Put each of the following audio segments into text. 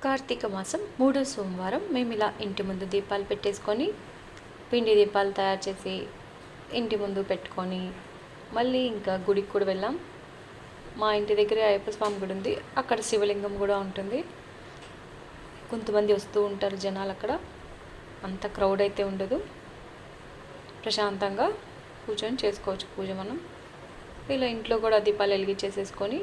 కార్తీక మాసం 3వ సోమవారం మేము ఇలా ఇంటి ముందు దీపాలు పెట్టేసుకొని పిండి దీపాలు తయారు చేసి ఇంటి ముందు పెట్టుకొని మళ్ళీ ఇంకా గుడికి కూడా వెళ్ళాం. మా ఇంటి దగ్గరే అయ్యప్ప స్వామి గుడి ఉంది, అక్కడ శివలింగం కూడా ఉంటుంది. కొంతమంది వస్తూ ఉంటారు జనాలు, అక్కడ అంత క్రౌడ్ అయితే ఉండదు. ప్రశాంతంగా కూర్చొని చేసుకోవచ్చు పూజ. మనం ఇలా ఇంట్లో కూడా దీపాలు వెలిగించేసేసుకొని,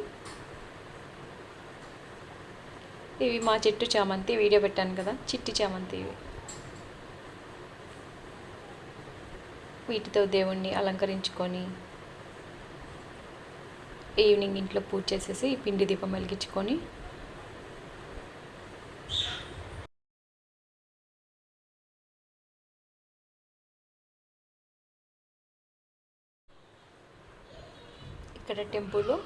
ఇవి మా చెట్టు చామంతి వీడియో పెట్టాను కదా, చిట్టి చామంతి ఇవి. వీటితో దేవుణ్ణి అలంకరించుకొని ఈవినింగ్ ఇంట్లో పూజ చేసేసి పిండి దీపం వెలిగించుకొని ఇక్కడ టెంపుల్లో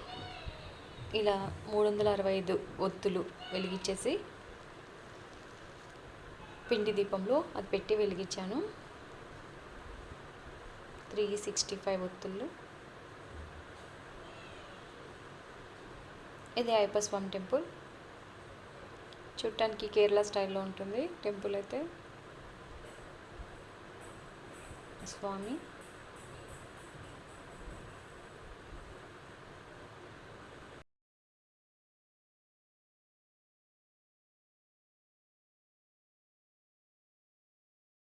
ఇలా 365 ఒత్తులు వెలిగించేసి పిండి దీపంలో అది పెట్టి వెలిగించాను. 365 ఒత్తులు. ఇది అయ్యప్ప స్వామి టెంపుల్. చూడటానికి కేరళ స్టైల్లో ఉంటుంది టెంపుల్ అయితే. స్వామి